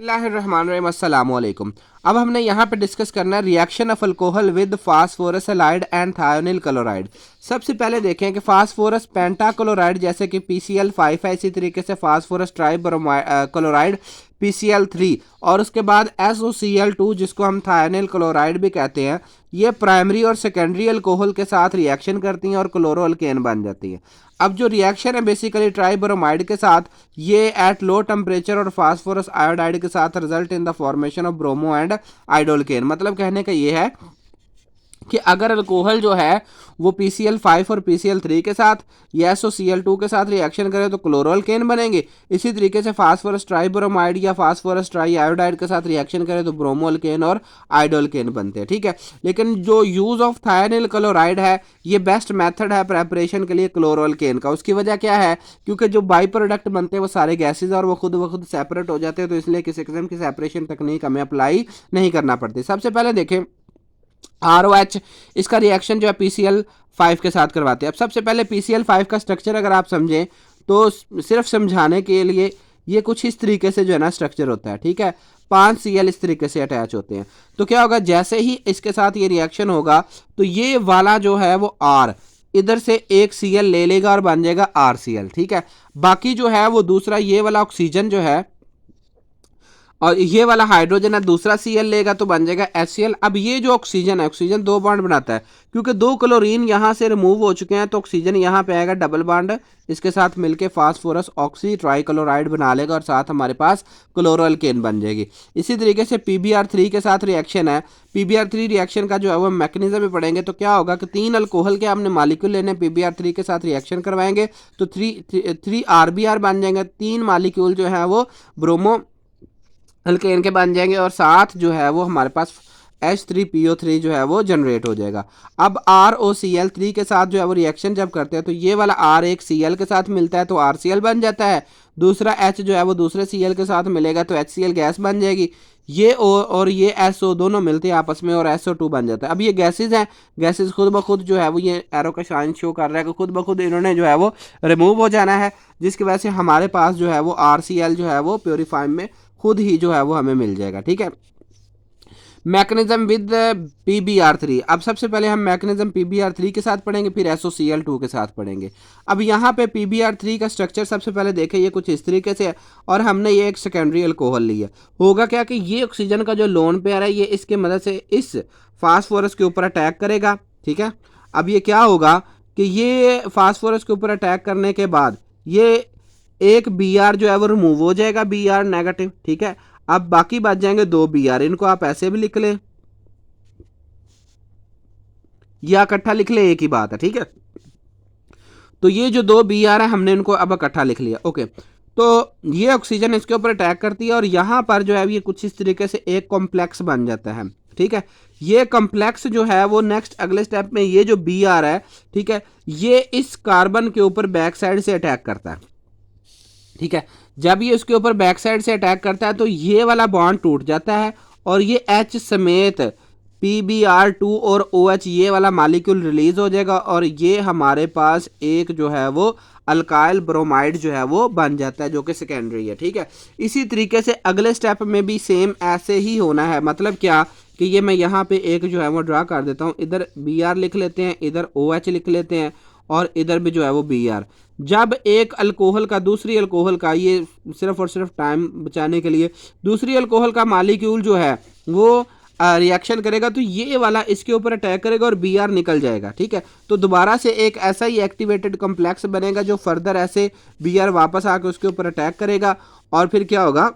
बिस्मिल्लाहिर्रहमानिर्रहीम, अस्सलाम वालेकुम। अब हमने यहाँ पे डिस्कस करना है reaction of alcohol with phosphorus halide and thionyl chloride. सबसे पहले देखें कि फास्फोरस पेंटाक्लोराइड जैसे कि PCl5 है, इसी तरीके से फास्फोरस क्लोराइड PCl3 और उसके बाद SOCl2 जिसको हम थायोनिल क्लोराइड भी कहते हैं, ये प्राइमरी और सेकेंडरी अल्कोहल के साथ रिएक्शन करती हैं और क्लोरो अल्केन बन जाती है। अब जो रिएक्शन है बेसिकली ट्राइब्रोमाइड के साथ, ये एट लो टेम्परेचर और फास्फोरस आयोडाइड के साथ result in the formation of bromo and iodoalkane. मतलब कहने का ये है कि अगर अल्कोहल जो है वो PCl5 और PCl3 के साथ या SOCl2 के साथ रिएक्शन करे तो क्लोरोअल्केन बनेंगे। इसी तरीके से फास्फोरस ट्राइब्रोमाइड या फास्फोरस ट्राई आयोडाइड के साथ रिएक्शन करे तो ब्रोमोअल्केन और आइडोल्केन बनते हैं। ठीक है, लेकिन जो यूज ऑफ थायोनिल क्लोराइड है ये बेस्ट मेथड है प्रेपरेशन के लिए क्लोरोअल्केन का। उसकी वजह क्या है? क्योंकि जो बाई प्रोडक्ट बनते हैं वो सारे गैसेज और वो खुद ब खुद सेपरेट हो जाते हैं, तो इसलिए किसी किस्म की सेपरेशन तकनीक हमें अप्लाई नहीं करना पड़ती। सबसे पहले देखें ROH, इसका रिएक्शन जो है PCl5 के साथ करवाते हैं। अब सबसे पहले PCl5 का स्ट्रक्चर अगर आप समझें तो सिर्फ समझाने के लिए ये कुछ इस तरीके से जो है ना स्ट्रक्चर होता है। ठीक है, 5 Cl इस तरीके से अटैच होते हैं। तो क्या होगा, जैसे ही इसके साथ ये रिएक्शन होगा तो ये वाला जो है वो R इधर से एक Cl ले लेगा और बन जाएगा RCl। ठीक है, बाकी जो है वो दूसरा ये वाला ऑक्सीजन जो है और ये वाला हाइड्रोजन है दूसरा Cl लेगा तो बन जाएगा HCl। अब ये जो ऑक्सीजन है, ऑक्सीजन 2 बॉन्ड बनाता है, क्योंकि 2 क्लोरीन यहाँ से रिमूव हो चुके हैं तो ऑक्सीजन यहाँ पे आएगा डबल बॉन्ड, इसके साथ मिलके फास्फोरस ऑक्सी ट्राइक्लोराइड बना लेगा और साथ हमारे पास क्लोरोअल्केन बन जाएगी। इसी तरीके से PBr3 के साथ रिएक्शन है। PBr3 रिएक्शन का जो है वो मैकेनिज्म भी पढ़ेंगे। तो क्या होगा कि 3 अल्कोहल के हमने मालिक्यूल लेने, PBr3 के साथ रिएक्शन करवाएंगे तो 3 RBr बन जाएंगे। 3 मालिक्यूल जो है वो ब्रोमो अल्केन के बन जाएंगे और साथ जो है वो हमारे पास H3PO3 जो है वो जनरेट हो जाएगा। अब ROCl3 के साथ जो है वो रिएक्शन जब करते हैं तो ये वाला R एक Cl के साथ मिलता है तो RCl बन जाता है, दूसरा H जो है वो दूसरे Cl के साथ मिलेगा तो HCl गैस बन जाएगी। ये O और ये SO दोनों मिलते हैं आपस में और SO2 बन जाता है। अब ये गैसेज हैं, गैसेज खुद ब खुद जो है वो ये एरो का शाइन शो कर रहा है कि खुद ब खुद इन्होंने जो है वो रिमूव हो जाना है, जिसकी वजह से हमारे पास जो है वो RCl जो है वो प्योरीफाइम में खुद ही जो है वो हमें मिल जाएगा। ठीक है, मैकेनिज्म विद PBr3। अब सबसे पहले हम मैकेनिज्म PBr3 के साथ पढ़ेंगे, फिर SOCl2 के साथ पढ़ेंगे। अब यहाँ पे PBr3 का स्ट्रक्चर सबसे पहले देखें, ये कुछ इस तरीके से है और हमने ये एक सेकेंडरी अल्कोहल लिया। होगा क्या कि ये ऑक्सीजन का जो लोन पेयर है ये इसके मदद से इस फास्फोरस के ऊपर अटैक करेगा। ठीक है, अब ये क्या होगा कि ये फास्फोरस के ऊपर अटैक करने के बाद ये एक Br जो है वो रिमूव हो जाएगा, Br नेगेटिव। ठीक है, अब बाकी बच जाएंगे 2 Br, इनको आप ऐसे भी लिख लें या इकट्ठा लिख लें, एक ही बात है। ठीक है, तो ये जो 2 Br है हमने इनको अब इकट्ठा लिख लिया। ओके, तो ये ऑक्सीजन इसके ऊपर अटैक करती है और यहाँ पर जो है ये कुछ इस तरीके से एक कॉम्प्लेक्स बन जाता है। ठीक है, ये कॉम्प्लेक्स जो है वो नेक्स्ट अगले स्टेप में ये जो Br है, ठीक है, ये इस कार्बन के ऊपर बैक साइड से अटैक करता है। ठीक है, जब ये उसके ऊपर बैक साइड से अटैक करता है तो ये वाला बॉन्ड टूट जाता है और ये H समेत PBr2 और OH ये वाला मालिक्यूल रिलीज हो जाएगा और ये हमारे पास एक जो है वो अल्काइल ब्रोमाइड जो है वो बन जाता है, जो कि सेकेंडरी है। ठीक है, इसी तरीके से अगले स्टेप में भी सेम ऐसे ही होना है। मतलब क्या कि ये मैं यहाँ पे एक जो है वो ड्रा कर देता हूँ, इधर Br लिख लेते हैं, इधर OH लिख लेते हैं और इधर भी जो है वो Br। जब एक अल्कोहल का दूसरी अल्कोहल का, ये सिर्फ और सिर्फ टाइम बचाने के लिए, दूसरी अल्कोहल का मालिक्यूल जो है वो रिएक्शन करेगा तो ये वाला इसके ऊपर अटैक करेगा और Br निकल जाएगा। ठीक है, तो दोबारा से एक ऐसा ही एक्टिवेटेड कॉम्प्लेक्स बनेगा जो फर्दर ऐसे Br वापस आके उसके ऊपर अटैक करेगा और फिर क्या होगा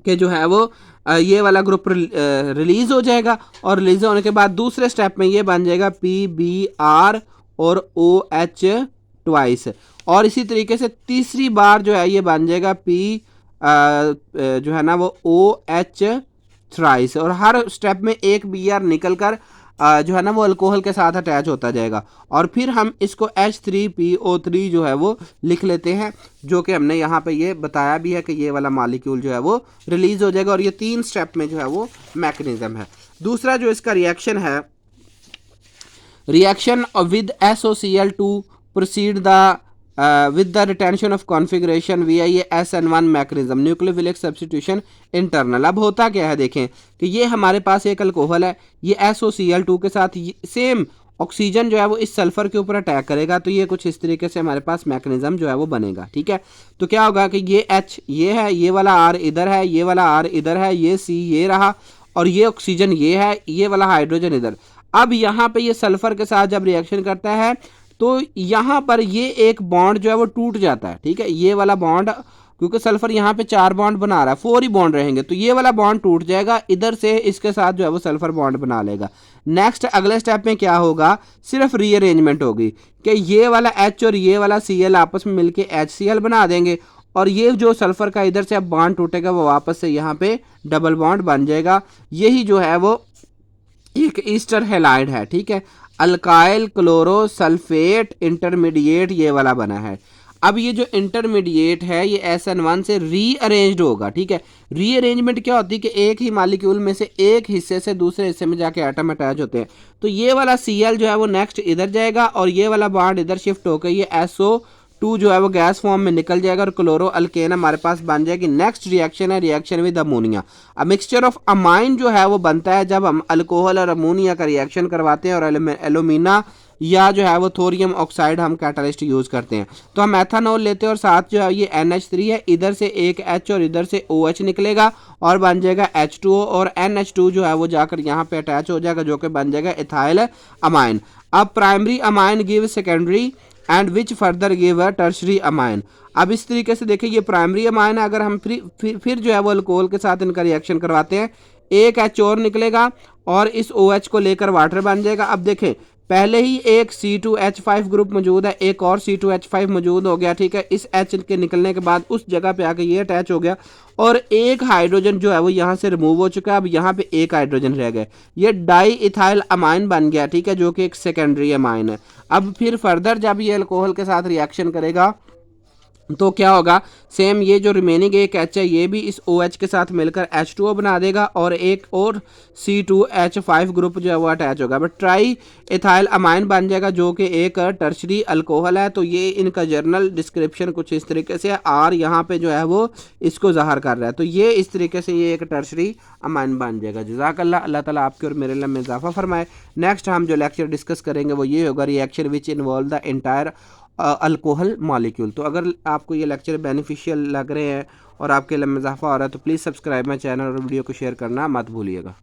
कि जो है वो ये वाला ग्रुप रिलीज हो जाएगा और रिलीज होने के बाद दूसरे स्टेप में ये बन जाएगा PBr और OH ट्वाइस और इसी तरीके से तीसरी बार जो है ये बन जाएगा जो है ना वो OH थ्राइस और हर स्टेप में एक Br निकल कर जो है ना वो अल्कोहल के साथ अटैच होता जाएगा और फिर हम इसको H3PO3 जो है वो लिख लेते हैं, जो कि हमने यहाँ पे ये बताया भी है कि ये वाला मालिक्यूल जो है वो रिलीज हो जाएगा और ये 3 स्टेप में जो है वो मैकेनिज्म है। दूसरा जो इसका रिएक्शन है, reaction with SOCl2 proceed the with the retention of configuration via ये SN1 mechanism nucleophilic substitution internal. अब होता क्या है देखें कि ये हमारे पास एक अल्कोहल है, ये SOCl2 के साथ सेम ऑक्सीजन जो है वो इस सल्फर के ऊपर अटैक करेगा, तो ये कुछ इस तरीके से हमारे पास मैकेनिज्म जो है वो बनेगा। ठीक है, तो क्या होगा कि ये H ये है, ये वाला R इधर है, ये वाला R इधर है, ये C ये रहा, और ये ऑक्सीजन ये है, ये वाला हाइड्रोजन इधर। अब यहाँ पे ये सल्फर के साथ जब रिएक्शन करता है तो यहाँ पर ये एक बॉन्ड जो है वो टूट जाता है। ठीक है, ये वाला बॉन्ड, क्योंकि सल्फर यहाँ पे 4 बॉन्ड बना रहा है, 4 ही बॉन्ड रहेंगे, तो ये वाला बॉन्ड टूट जाएगा, इधर से इसके साथ जो है वो सल्फर बॉन्ड बना लेगा। नेक्स्ट अगले स्टेप में क्या होगा, सिर्फ रीअरेंजमेंट होगी कि ये वाला H और ये वाला Cl आपस में मिलके HCl बना देंगे, और ये जो सल्फर का इधर से अब बॉन्ड टूटेगा वो वापस से यहाँ पे डबल बॉन्ड बन जाएगा। यही जो है वो एक ईस्टर हेलाइड है। ठीक है, अल्काइल क्लोरो सल्फेट इंटरमीडिएट ये वाला बना है। अब ये जो इंटरमीडिएट है ये SN1 से रीअरेंज्ड होगा। ठीक है, रीअरेंजमेंट क्या होती है कि एक ही मालिक्यूल में से एक हिस्से से दूसरे हिस्से में जाके एटम अटैच होते हैं, तो ये वाला Cl जो है वो नेक्स्ट इधर जाएगा, और ये वाला बॉन्ड इधर शिफ्ट होकर ये SO2 जो है वो गैस फॉर्म में निकल जाएगा, और क्लोरो अल्केन हमारे पास बन जाएगी। नेक्स्ट रिएक्शन है reaction with ammonia. A mixture of amine जो है वो बनता है जब हम अल्कोहल और अमोनिया का रिएक्शन करवाते हैं, और एल्यूमिना या जो है वो थोरियम ऑक्साइड हम कैटलिस्ट यूज करते हैं। तो हम एथानॉल लेते हैं और साथ जो है ये NH3 है, इधर से एक H और इधर से OH निकलेगा और बन जाएगा H2O, और NH2 जो है वो जाकर यहाँ पे अटैच हो जाएगा जो कि बन जाएगा इथाइल अमाइन। अब primary amine give secondary and which further give a tertiary amine. अब इस तरीके से देखिए ये प्राइमरी अमाइन है, अगर हम फिर जो है वो अल्कोहल के साथ इनका रिएक्शन करवाते हैं, एक H और निकलेगा और इस OH को लेकर वाटर बन जाएगा। अब देखें पहले ही एक C2H5 ग्रुप मौजूद है, एक और C2H5 मौजूद हो गया। ठीक है, इस H के निकलने के बाद उस जगह पे आके ये अटैच हो गया, और एक हाइड्रोजन जो है वो यहाँ से रिमूव हो चुका है। अब यहाँ पे एक हाइड्रोजन रह गया, ये डाई इथाइल अमाइन बन गया। ठीक है, जो कि एक सेकेंडरी अमाइन है। अब फिर फर्दर जब ये अल्कोहल के साथ रिएक्शन करेगा तो क्या होगा, सेम ये जो रिमेनिंग एक H है ये भी इस OH के साथ मिलकर H2O बना देगा, और एक और C2H5 ग्रुप जो है वो अटैच होगा, बट ट्राई इथाइल अमाइन बन जाएगा जो कि एक टर्शरी अल्कोहल है। तो ये इनका जर्नल डिस्क्रिप्शन कुछ इस तरीके से है, R यहाँ पे जो है वो इसको ज़ाहिर कर रहा है। तो ये इस तरीके से ये एक टर्शरी अमाइन बन जाएगा। जज़ाकल्लाह, अल्लाह ताला आपके और मेरे इल्म में इजाफा फरमाए। नेक्स्ट हम जो लेक्चर डिस्कस करेंगे वो ये होगा reaction which involve the entire alcohol molecule. तो अगर आपको ये लेक्चर बेनिफिशियल लग रहे हैं और आपके इल्म में इजाफा हो रहा है तो प्लीज़ सब्सक्राइब माई चैनल और वीडियो को शेयर करना मत भूलिएगा।